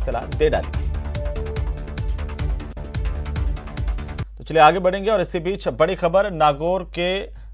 सलाह दे डाली थी। तो चलिए आगे बढ़ेंगे और इसी बीच बड़ी खबर नागौर के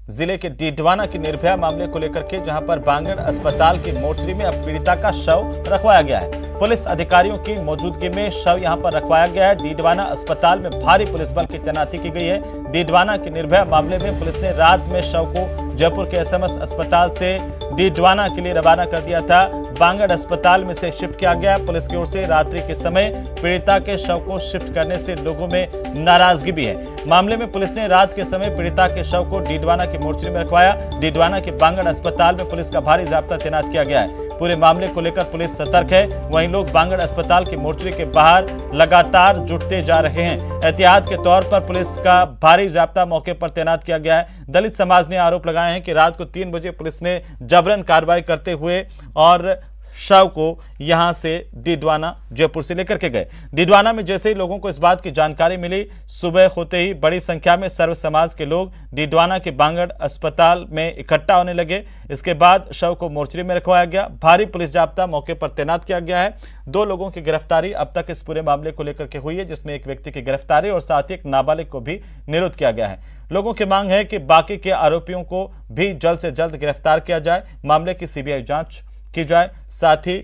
जिले के डीडवाना की निर्भया मामले को लेकर के, जहां पर बांगड़ अस्पताल की मोर्चरी में अब पीड़िता का शव रखवाया गया है। पुलिस अधिकारियों की मौजूदगी में शव यहां पर रखवाया गया है। डीडवाना अस्पताल में भारी पुलिस बल की तैनाती की गई है। डीडवाना की निर्भया मामले में पुलिस ने रात में शव को जयपुर के एसएमएस अस्पताल से डीडवाना के लिए रवाना कर दिया था। बांगड़ अस्पताल में से शिफ्ट किया गया। पुलिस की ओर से रात्रि के समय पीड़िता के शव को शिफ्ट करने से लोगों में नाराजगी भी है। मामले में पुलिस ने रात के समय पीड़िता के शव को डीडवाना की मोर्चरी में रखवाया। डीडवाना के बांगड़ अस्पताल में पुलिस का भारी जाब्ता तैनात किया गया है। पूरे मामले को लेकर पुलिस सतर्क है। वहीं लोग बांगड़ अस्पताल की मोर्चरी के बाहर लगातार जुटते जा रहे हैं। एहतियात के तौर पर पुलिस का भारी जाब्ता मौके पर तैनात किया गया है। दलित समाज ने आरोप लगाए हैं कि रात को 3 बजे पुलिस ने जबरन कार्रवाई करते हुए और शव को यहां से डीडवाना जयपुर से लेकर के गए। डीडवाना में जैसे ही लोगों को इस बात की जानकारी मिली, सुबह होते ही बड़ी संख्या में सर्व समाज के लोग डीडवाना के बांगड़ अस्पताल में इकट्ठा होने लगे। इसके बाद शव को मोर्चरी में रखवाया गया। भारी पुलिस जाब्ता मौके पर तैनात किया गया है। 2 लोगों की गिरफ्तारी अब तक इस पूरे मामले को लेकर के हुई है, जिसमें एक व्यक्ति की गिरफ्तारी और साथ ही एक नाबालिग को भी निरुद्ध किया गया है। लोगों की मांग है कि बाकी के आरोपियों को भी जल्द से जल्द गिरफ्तार किया जाए, मामले की सीबीआई जांच की जाए, साथ ही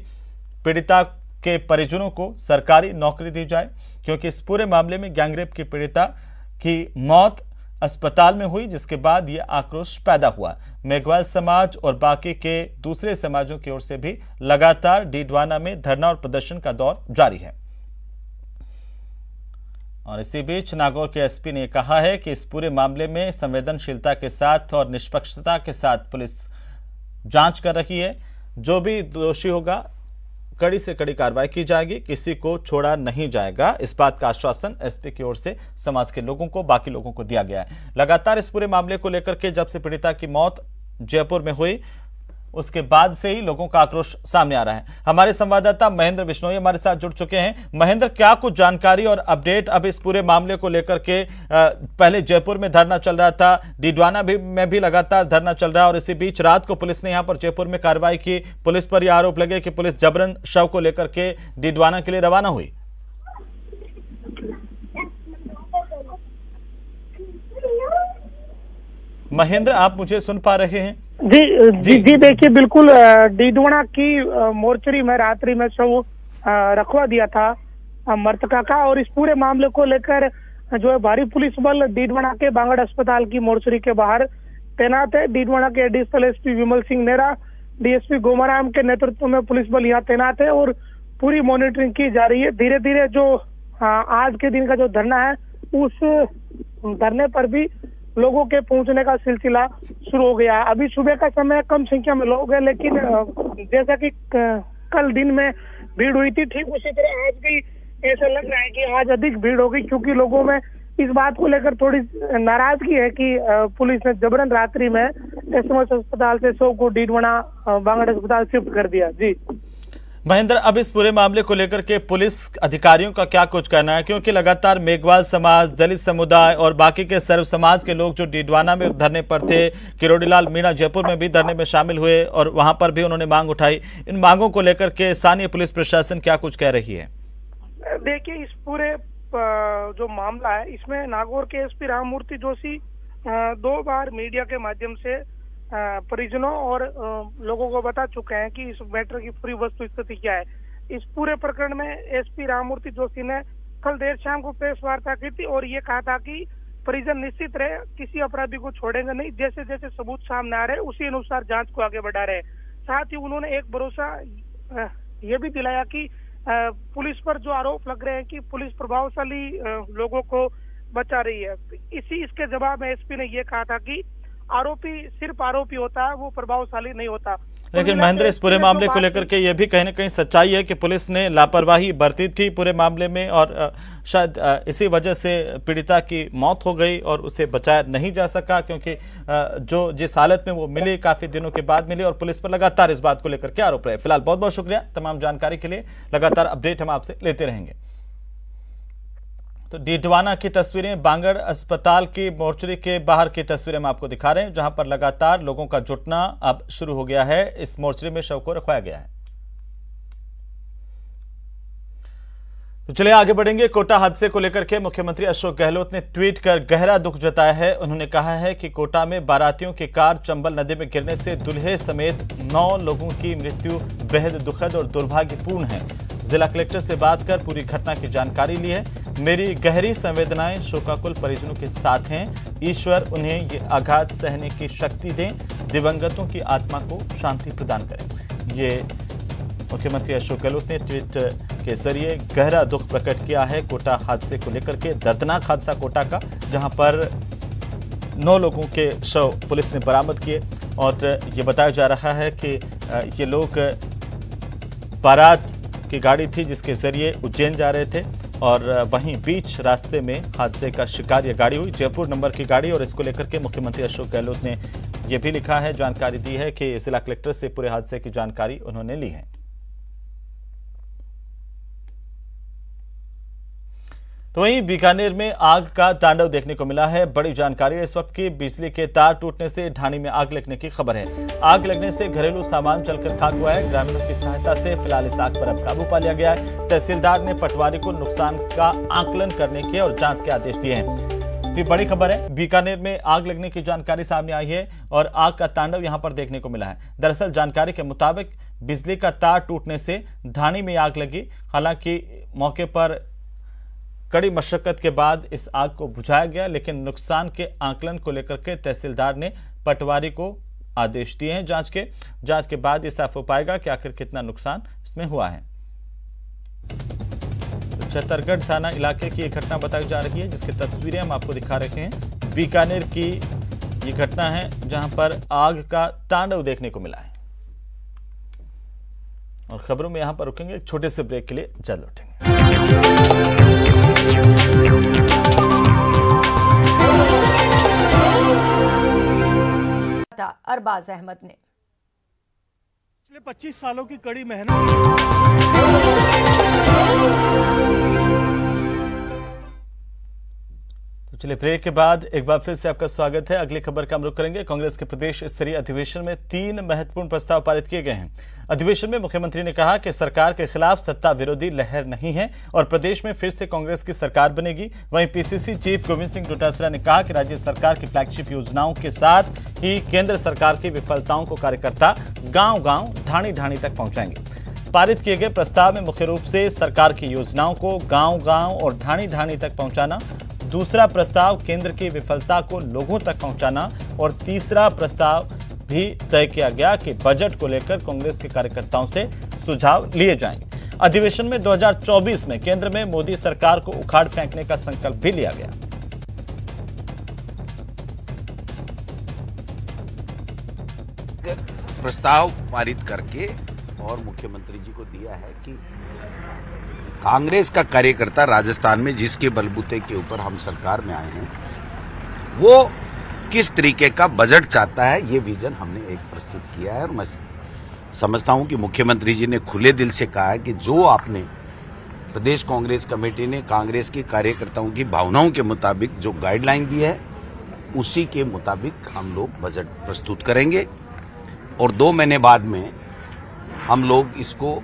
पीड़िता के परिजनों को सरकारी नौकरी दी जाए, क्योंकि इस पूरे मामले में गैंगरेप की पीड़िता की मौत अस्पताल में हुई, जिसके बाद यह आक्रोश पैदा हुआ। मेघवाल समाज और बाकी के दूसरे समाजों की ओर से भी लगातार डीडवाना में धरना और प्रदर्शन का दौर जारी है। और इसी बीच नागौर के एसपी ने कहा है कि इस पूरे मामले में संवेदनशीलता के साथ और निष्पक्षता के साथ पुलिस जांच कर रही है। जो भी दोषी होगा कड़ी से कड़ी कार्रवाई की जाएगी, किसी को छोड़ा नहीं जाएगा। इस बात का आश्वासन एसपी की ओर से समाज के लोगों को, बाकी लोगों को दिया गया है। लगातार इस पूरे मामले को लेकर के जब से पीड़िता की मौत जयपुर में हुई, उसके बाद से ही लोगों का आक्रोश सामने आ रहा है। हमारे संवाददाता महेंद्र बिश्नोई हमारे साथ जुड़ चुके हैं। महेंद्र, क्या कुछ जानकारी और अपडेट अब इस पूरे मामले को लेकर के? पहले जयपुर में धरना चल रहा था, डीडवाना में भी लगातार धरना चल रहा है और इसी बीच रात को पुलिस ने यहां पर जयपुर में कार्रवाई की। पुलिस पर यह आरोप लगे कि पुलिस जबरन शव को लेकर के डीडवाना के लिए रवाना हुई। महेंद्र, आप मुझे सुन पा रहे हैं? जी देखिए, बिल्कुल डीडवाना की मोर्चरी में रात्रि में शव रखवा दिया था मृतका का, और इस पूरे मामले को लेकर जो है भारी पुलिस बल डीडवाना के बांगड़ अस्पताल की मोर्चरी के बाहर तैनात है। डीडवाना के एडिशनल एसपी विमल सिंह नेहरा, डीएसपी गोमाराम के नेतृत्व में पुलिस बल यहाँ तैनात है और पूरी मॉनिटरिंग की जा रही है। धीरे धीरे जो आज के दिन का जो धरना है, उस धरने पर भी लोगों के पहुंचने का सिलसिला शुरू हो गया। अभी सुबह का समय कम संख्या में लोग हैं, लेकिन जैसा कि कल दिन में भीड़ हुई थी, ठीक उसी तरह आज भी ऐसा लग रहा है कि आज अधिक भीड़ होगी, क्योंकि लोगों में इस बात को लेकर थोड़ी नाराजगी है कि पुलिस ने जबरन रात्रि में एसएमएस अस्पताल से शव को डीडवाना बांगड़ अस्पताल शिफ्ट कर दिया। जी महेंद्र, अब इस पूरे मामले को लेकर के पुलिस अधिकारियों का क्या कुछ कहना है? क्योंकि लगातार मेघवाल समाज, दलित समुदाय और बाकी के सर्व समाज के लोग जो डीडवाना में धरने पर थे, किरोड़ीलाल मीणा जयपुर में भी धरने में शामिल हुए और वहां पर भी उन्होंने मांग उठाई। इन मांगों को लेकर के स्थानीय पुलिस प्रशासन क्या कुछ कह रही है? देखिए, इस पूरे जो मामला है, इसमें नागौर के एसपी राममूर्ति जोशी 2 बार मीडिया के माध्यम से परिजनों और लोगों को बता चुके हैं कि इस मैटर की पूरी वस्तु स्थिति क्या है। इस पूरे प्रकरण में एसपी राममूर्ति जोशी ने कल देर शाम को प्रेस वार्ता की थी और ये कहा था कि परिजन निश्चित रहे, किसी अपराधी को छोड़ेंगे नहीं। जैसे जैसे सबूत सामने आ रहे हैं, उसी अनुसार जांच को आगे बढ़ा रहे हैं। साथ ही उन्होंने एक भरोसा ये भी दिलाया कि पुलिस पर जो आरोप लग रहे हैं कि पुलिस प्रभावशाली लोगों को बचा रही है, इसके जवाब में एसपी ने ये कहा था कि आरोपी सिर्फ आरोपी होता है, वो प्रभावशाली नहीं होता। लेकिन महेंद्र, इस पूरे मामले को लेकर के यह भी कहीं ना कहीं सच्चाई है कि पुलिस ने लापरवाही बरती थी पूरे मामले में और शायद इसी वजह से पीड़िता की मौत हो गई और उसे बचाया नहीं जा सका, क्योंकि जो जिस हालत में वो मिली काफी दिनों के बाद मिली और पुलिस पर लगातार इस बात को लेकर के आरोप रहे। फिलहाल बहुत बहुत शुक्रिया तमाम जानकारी के लिए। लगातार अपडेट हम आपसे लेते रहेंगे। तो डीडवाना की तस्वीरें, बांगड़ अस्पताल की मोर्चरी के बाहर की तस्वीरें हम आपको दिखा रहे हैं, जहां पर लगातार लोगों का जुटना अब शुरू हो गया है। इस मोर्चरी में शव को रखवाया गया है। तो चलिए आगे बढ़ेंगे। कोटा हादसे को लेकर के मुख्यमंत्री अशोक गहलोत ने ट्वीट कर गहरा दुख जताया है। उन्होंने कहा है कि कोटा में बारातियों की कार चंबल नदी में गिरने से दूल्हे समेत 9 लोगों की मृत्यु बेहद दुखद और दुर्भाग्यपूर्ण है। जिला कलेक्टर से बात कर पूरी घटना की जानकारी ली है। मेरी गहरी संवेदनाएं शोकाकुल परिजनों के साथ हैं। ईश्वर उन्हें ये आघात सहने की शक्ति दें, दिवंगतों की आत्मा को शांति प्रदान करें। ये मुख्यमंत्री अशोक गहलोत ने ट्वीट के जरिए गहरा दुख प्रकट किया है कोटा हादसे को लेकर के। दर्दनाक हादसा कोटा का, जहां पर 9 लोगों के शव पुलिस ने बरामद किए और ये बताया जा रहा है कि ये लोग बारात की गाड़ी थी जिसके जरिए उज्जैन जा रहे थे और वहीं बीच रास्ते में हादसे का शिकार ये गाड़ी हुई। जयपुर नंबर की गाड़ी, और इसको लेकर के मुख्यमंत्री अशोक गहलोत ने यह भी लिखा है, जानकारी दी है कि जिला कलेक्टर से पूरे हादसे की जानकारी उन्होंने ली है। तो वहीं बीकानेर में आग का तांडव देखने को मिला है। बड़ी जानकारी इस वक्त की, बिजली के तार टूटने से ढाणी में आग लगने की खबर है। आग लगने से घरेलू सामान जलकर खाक हुआ है। ग्रामीणों की सहायता से फिलहाल इस आग पर अब काबू पा लिया गया है। तहसीलदार ने पटवारी को नुकसान का आकलन करने के और जांच के आदेश दिए हैं। ये बड़ी खबर है, बीकानेर में आग लगने की जानकारी सामने आई है और आग का तांडव यहां पर देखने को मिला है। दरअसल जानकारी के मुताबिक बिजली का तार टूटने से ढाणी में आग लगी। हालांकि मौके पर कड़ी मशक्कत के बाद इस आग को बुझाया गया, लेकिन नुकसान के आकलन को लेकर के तहसीलदार ने पटवारी को आदेश दिए हैं। जांच के बाद ये साफ हो पाएगा कि आखिर कितना नुकसान इसमें हुआ है। तो छतरगढ़ थाना इलाके की एक घटना बताई जा रही है, जिसकी तस्वीरें हम आपको दिखा रहे हैं। बीकानेर की ये घटना है जहां पर आग का तांडव देखने को मिला है। और खबरों में यहां पर रुकेंगे, एक छोटे से ब्रेक के लिए जल्द लौटेंगे। अरबाज अहमद ने पिछले 25 सालों की कड़ी मेहनत तो चलिए ब्रेक के बाद एक बार फिर से आपका स्वागत है। अगली खबर का हम रुख करेंगे। कांग्रेस के प्रदेश स्तरीय अधिवेशन में 3 महत्वपूर्ण प्रस्ताव पारित किए गए हैं। अधिवेशन में मुख्यमंत्री ने कहा कि सरकार के खिलाफ सत्ता विरोधी लहर नहीं है और प्रदेश में फिर से कांग्रेस की सरकार बनेगी। वहीं पीसीसी चीफ गोविंद सिंह डोटासरा ने कहा कि राज्य सरकार की फ्लैगशिप योजनाओं के साथ ही केंद्र सरकार की विफलताओं को कार्यकर्ता गांव-गांव, ढाणी-ढाणी तक पहुंचाएंगे। पारित किए गए प्रस्ताव में मुख्य रूप से सरकार की योजनाओं को गांव-गांव और ढाणी-ढाणी तक पहुंचाना, दूसरा प्रस्ताव केंद्र की विफलता को लोगों तक पहुंचाना और तीसरा प्रस्ताव भी तय किया गया कि बजट को लेकर कांग्रेस के कार्यकर्ताओं से सुझाव लिए जाएंगे। अधिवेशन में 2024 में केंद्र में मोदी सरकार को उखाड़ फेंकने का संकल्प भी लिया गया। प्रस्ताव पारित करके और मुख्यमंत्री जी को दिया है कि कांग्रेस का कार्यकर्ता राजस्थान में जिसके बलबूते के ऊपर हम सरकार में आए हैं, वो किस तरीके का बजट चाहता है, ये विजन हमने एक प्रस्तुत किया है। और मैं समझता हूं कि मुख्यमंत्री जी ने खुले दिल से कहा है कि जो आपने प्रदेश कांग्रेस कमेटी ने कांग्रेस के कार्यकर्ताओं की भावनाओं के मुताबिक जो गाइडलाइन दी है, उसी के मुताबिक हम लोग बजट प्रस्तुत करेंगे। और 2 महीने बाद में हम लोग इसको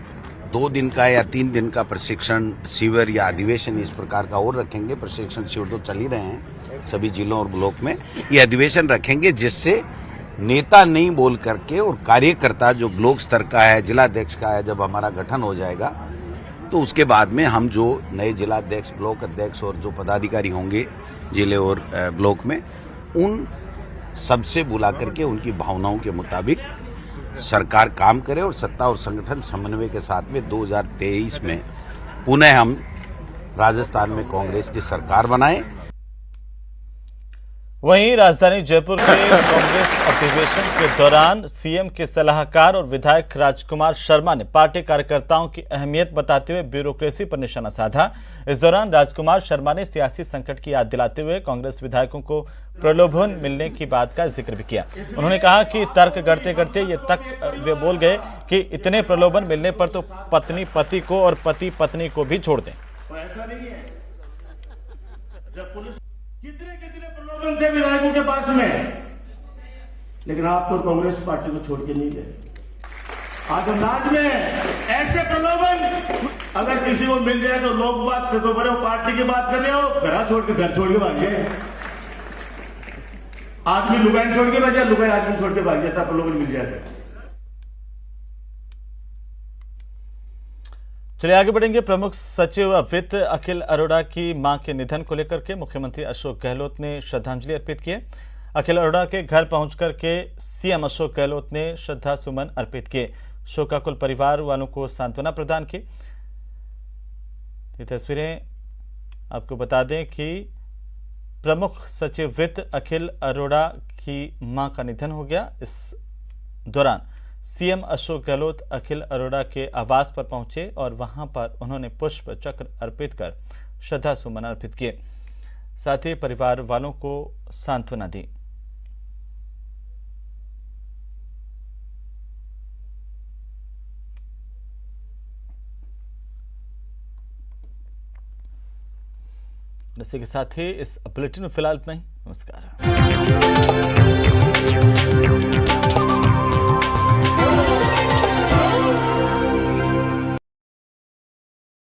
2 दिन का या 3 दिन का प्रशिक्षण शिविर या अधिवेशन इस प्रकार का और रखेंगे। प्रशिक्षण शिविर तो चल ही रहे हैं सभी जिलों और ब्लॉक में। ये अधिवेशन रखेंगे जिससे नेता नहीं बोल करके और कार्यकर्ता जो ब्लॉक स्तर का है, जिलाध्यक्ष का है, जब हमारा गठन हो जाएगा तो उसके बाद में हम जो नए जिलाध्यक्ष, ब्लॉक अध्यक्ष और जो पदाधिकारी होंगे जिले और ब्लॉक में, उन सबसे बुला करके उनकी भावनाओं के मुताबिक सरकार काम करे और सत्ता और संगठन समन्वय के साथ में 2023 में पुनः हम राजस्थान में कांग्रेस की सरकार बनाएं। वहीं राजधानी जयपुर के कांग्रेस अधिवेशन के दौरान सीएम के सलाहकार और विधायक राजकुमार शर्मा ने पार्टी कार्यकर्ताओं की अहमियत बताते हुए ब्यूरोक्रेसी पर निशाना साधा। इस दौरान राजकुमार शर्मा ने सियासी संकट की याद दिलाते हुए कांग्रेस विधायकों को प्रलोभन मिलने की बात का जिक्र भी किया। उन्होंने कहा कि तर्क गढ़ते गढ़ते ये तक वे बोल गए कि इतने प्रलोभन मिलने पर तो पत्नी पति को और पति पत्नी को भी छोड़ दें। ऐसा नहीं है, जब पुलिस कितने प्रलोभन थे विधायकों के पास में, लेकिन आप तो कांग्रेस पार्टी को छोड़ के नहीं गए। आज अंदाज में ऐसे प्रलोभन अगर किसी को मिल जाए तो लोग बात कर दो, बड़े पार्टी की बात कर रहे हो, घर छोड़ के भागिए। आदमी लुगाई छोड़ के भागे, लुगाई आदमी छोड़ के भागिए, तब प्रलोभन मिल जाए। चलिए आगे बढ़ेंगे। प्रमुख सचिव वित्त अखिल अरोड़ा की मां के निधन को लेकर के मुख्यमंत्री अशोक गहलोत ने श्रद्धांजलि अर्पित की। अखिल अरोड़ा के घर पहुंचकर के सीएम अशोक गहलोत ने श्रद्धा सुमन अर्पित किए। शोकाकुल परिवार वालों को सांत्वना प्रदान की। ये तस्वीरें आपको बता दें कि प्रमुख सचिव वित्त अखिल अरोड़ा की मां का निधन हो गया। इस दौरान सीएम अशोक गहलोत अखिल अरोड़ा के आवास पर पहुंचे और वहां पर उन्होंने पुष्प चक्र अर्पित कर श्रद्धा सुमन अर्पित किए। साथ ही परिवार वालों को सांत्वना दी। इसी के साथ ही इस बुलेटिन में फिलहाल इतना ही। नमस्कार।